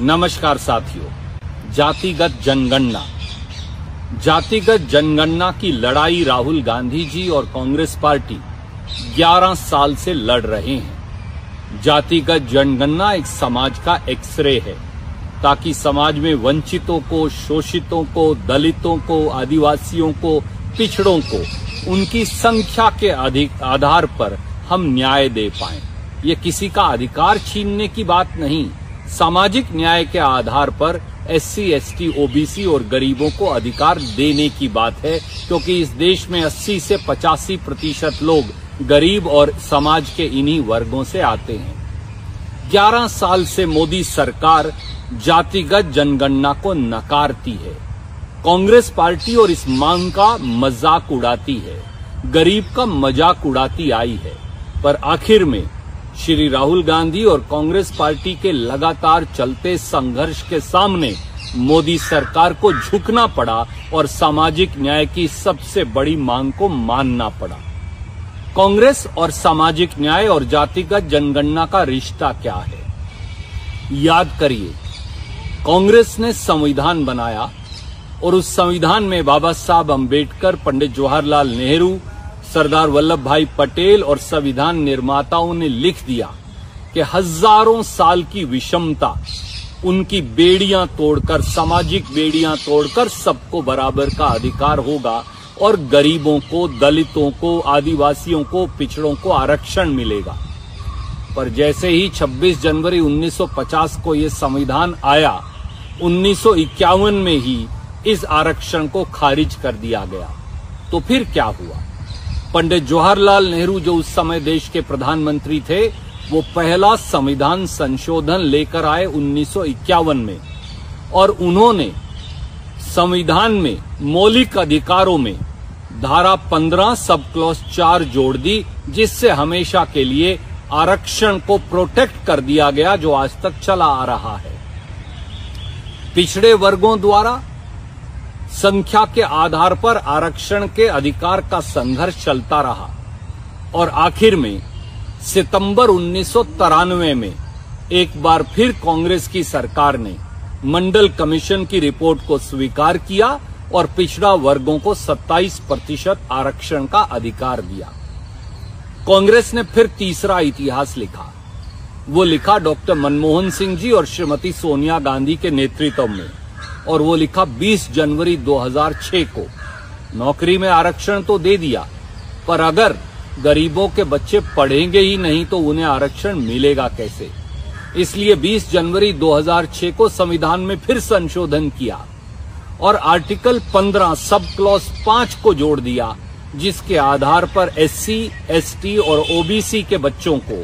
नमस्कार साथियों। जातिगत जनगणना की लड़ाई राहुल गांधी जी और कांग्रेस पार्टी 11 साल से लड़ रहे हैं। जातिगत जनगणना एक समाज का एक्सरे है ताकि समाज में वंचितों को, शोषितों को, दलितों को, आदिवासियों को, पिछड़ों को उनकी संख्या के आधार पर हम न्याय दे पाएं। ये किसी का अधिकार छीनने की बात नहीं, सामाजिक न्याय के आधार पर SC, ST, OBC और गरीबों को अधिकार देने की बात है, क्योंकि इस देश में 80 से 85% लोग गरीब और समाज के इन्हीं वर्गों से आते हैं। 11 साल से मोदी सरकार जातिगत जनगणना को नकारती है। कांग्रेस पार्टी और इस मांग का मजाक उड़ाती है, गरीब का मजाक उड़ाती आई है। पर आखिर में श्री राहुल गांधी और कांग्रेस पार्टी के लगातार चलते संघर्ष के सामने मोदी सरकार को झुकना पड़ा और सामाजिक न्याय की सबसे बड़ी मांग को मानना पड़ा। कांग्रेस और सामाजिक न्याय और जातिगत जनगणना का रिश्ता क्या है? याद करिए, कांग्रेस ने संविधान बनाया और उस संविधान में बाबा साहब अम्बेडकर, पंडित जवाहरलाल नेहरू, सरदार वल्लभ भाई पटेल और संविधान निर्माताओं ने लिख दिया कि हजारों साल की विषमता, उनकी बेड़ियां तोड़कर, सामाजिक बेड़ियां तोड़कर सबको बराबर का अधिकार होगा और गरीबों को, दलितों को, आदिवासियों को, पिछड़ों को आरक्षण मिलेगा। पर जैसे ही 26 जनवरी 1950 को यह संविधान आया, 1951 में ही इस आरक्षण को खारिज कर दिया गया। तो फिर क्या हुआ? पंडित जवाहरलाल नेहरू, जो उस समय देश के प्रधानमंत्री थे, वो पहला संविधान संशोधन लेकर आए 1951 में, और उन्होंने संविधान में मौलिक अधिकारों में धारा 15 सब क्लॉज 4 जोड़ दी, जिससे हमेशा के लिए आरक्षण को प्रोटेक्ट कर दिया गया, जो आज तक चला आ रहा है। पिछड़े वर्गों द्वारा संख्या के आधार पर आरक्षण के अधिकार का संघर्ष चलता रहा और आखिर में सितंबर 1993 में एक बार फिर कांग्रेस की सरकार ने मंडल कमीशन की रिपोर्ट को स्वीकार किया और पिछड़ा वर्गों को 27% आरक्षण का अधिकार दिया। कांग्रेस ने फिर तीसरा इतिहास लिखा। वो लिखा डॉक्टर मनमोहन सिंह जी और श्रीमती सोनिया गांधी के नेतृत्व में, और वो लिखा 20 जनवरी 2006 को। नौकरी में आरक्षण तो दे दिया, पर अगर गरीबों के बच्चे पढ़ेंगे ही नहीं तो उन्हें आरक्षण मिलेगा कैसे? इसलिए 20 जनवरी 2006 को संविधान में फिर संशोधन किया और आर्टिकल 15 सब क्लॉज 5 को जोड़ दिया, जिसके आधार पर SC, ST और OBC के बच्चों को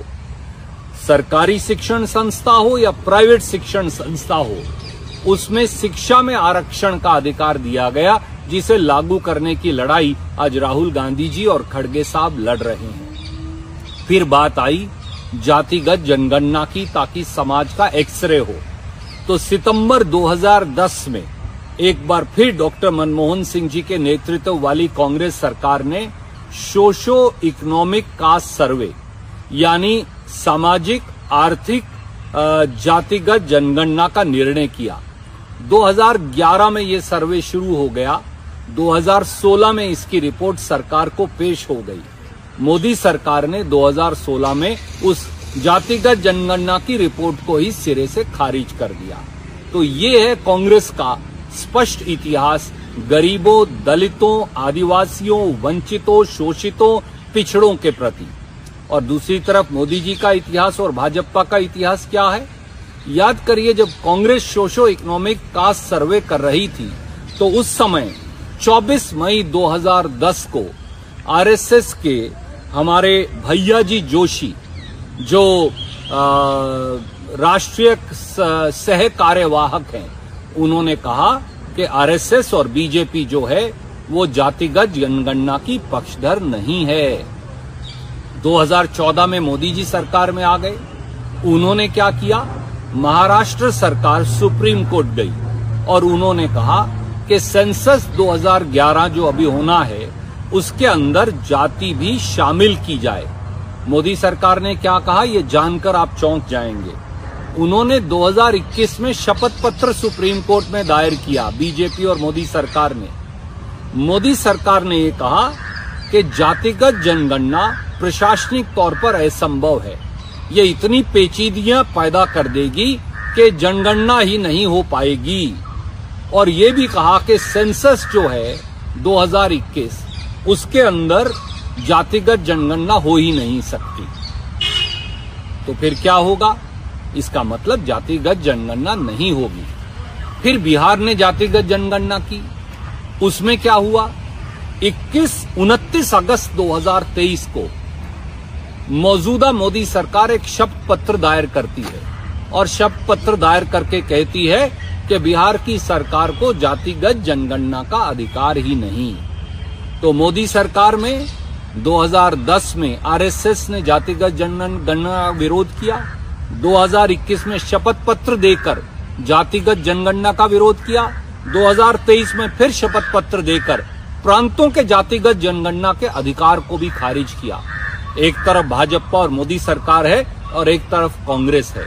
सरकारी शिक्षण संस्था हो या प्राइवेट शिक्षण संस्था हो, उसमें शिक्षा में आरक्षण का अधिकार दिया गया, जिसे लागू करने की लड़ाई आज राहुल गांधी जी और खड़गे साहब लड़ रहे हैं। फिर बात आई जातिगत जनगणना की, ताकि समाज का एक्सरे हो। तो सितंबर 2010 में एक बार फिर डॉक्टर मनमोहन सिंह जी के नेतृत्व वाली कांग्रेस सरकार ने सोशो इकोनॉमिक कास्ट सर्वे, यानी सामाजिक आर्थिक जातिगत जनगणना का निर्णय किया। 2011 में ये सर्वे शुरू हो गया। 2016 में इसकी रिपोर्ट सरकार को पेश हो गई। मोदी सरकार ने 2016 में उस जातिगत जनगणना की रिपोर्ट को ही सिरे से खारिज कर दिया। तो ये है कांग्रेस का स्पष्ट इतिहास गरीबों, दलितों, आदिवासियों, वंचितों, शोषितों, पिछड़ों के प्रति। और दूसरी तरफ मोदी जी का इतिहास और भाजपा का इतिहास क्या है? याद करिए, जब कांग्रेस सोशो इकोनॉमिक कास्ट सर्वे कर रही थी, तो उस समय 24 मई 2010 को RSS के हमारे भैया जी जोशी, जो राष्ट्रीय सह कार्यवाहक हैं, उन्होंने कहा कि RSS और BJP जो है वो जातिगत जनगणना की पक्षधर नहीं है। 2014 में मोदी जी सरकार में आ गए। उन्होंने क्या किया? महाराष्ट्र सरकार सुप्रीम कोर्ट गई और उन्होंने कहा कि सेंसस 2011 जो अभी होना है, उसके अंदर जाति भी शामिल की जाए। मोदी सरकार ने क्या कहा, ये जानकर आप चौंक जाएंगे। उन्होंने 2021 में शपथ पत्र सुप्रीम कोर्ट में दायर किया, बीजेपी और मोदी सरकार ने। मोदी सरकार ने यह कहा कि जातिगत जनगणना प्रशासनिक तौर पर असंभव है, ये इतनी पेचीदियां पैदा कर देगी कि जनगणना ही नहीं हो पाएगी। और ये भी कहा कि सेंसस जो है 2021 उसके अंदर जातिगत जनगणना हो ही नहीं सकती। तो फिर क्या होगा? इसका मतलब जातिगत जनगणना नहीं होगी। फिर बिहार ने जातिगत जनगणना की, उसमें क्या हुआ? 29 अगस्त 2023 को मौजूदा मोदी सरकार एक शपथ पत्र दायर करती है और शपथ पत्र दायर करके कहती है कि बिहार की सरकार को जातिगत जनगणना का अधिकार ही नहीं। तो मोदी सरकार में 2010 में आरएसएस ने जातिगत जनगणना का विरोध किया, 2021 में शपथ पत्र देकर जातिगत जनगणना का विरोध किया, 2023 में फिर शपथ पत्र देकर प्रांतों के जातिगत जनगणना के अधिकार को भी खारिज किया। एक तरफ भाजपा और मोदी सरकार है और एक तरफ कांग्रेस है।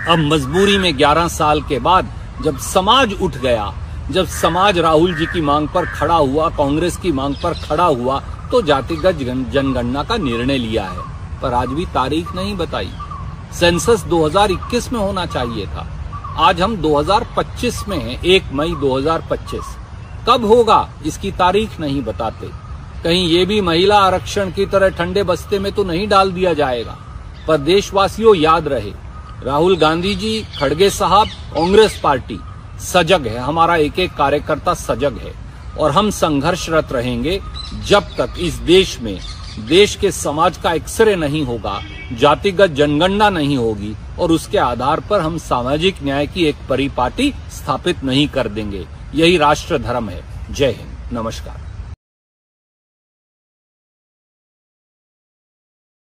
अब मजबूरी में 11 साल के बाद जब समाज उठ गया, जब समाज राहुल जी की मांग पर खड़ा हुआ, कांग्रेस की मांग पर खड़ा हुआ, तो जातिगत जनगणना का निर्णय लिया है। पर आज भी तारीख नहीं बताई। सेंसस 2021 में होना चाहिए था, आज हम 2025 में हैं, 1 मई 2025। कब होगा इसकी तारीख नहीं बताते। कहीं ये भी महिला आरक्षण की तरह ठंडे बस्ते में तो नहीं डाल दिया जाएगा। पर देशवासियों याद रहे, राहुल गांधी जी, खड़गे साहब, कांग्रेस पार्टी सजग है, हमारा एक एक कार्यकर्ता सजग है और हम संघर्षरत रहेंगे जब तक इस देश में देश के समाज का एक्सरे नहीं होगा, जातिगत जनगणना नहीं होगी और उसके आधार पर हम सामाजिक न्याय की एक परिपाटी स्थापित नहीं कर देंगे। यही राष्ट्र धर्म है। जय हिंद, नमस्कार।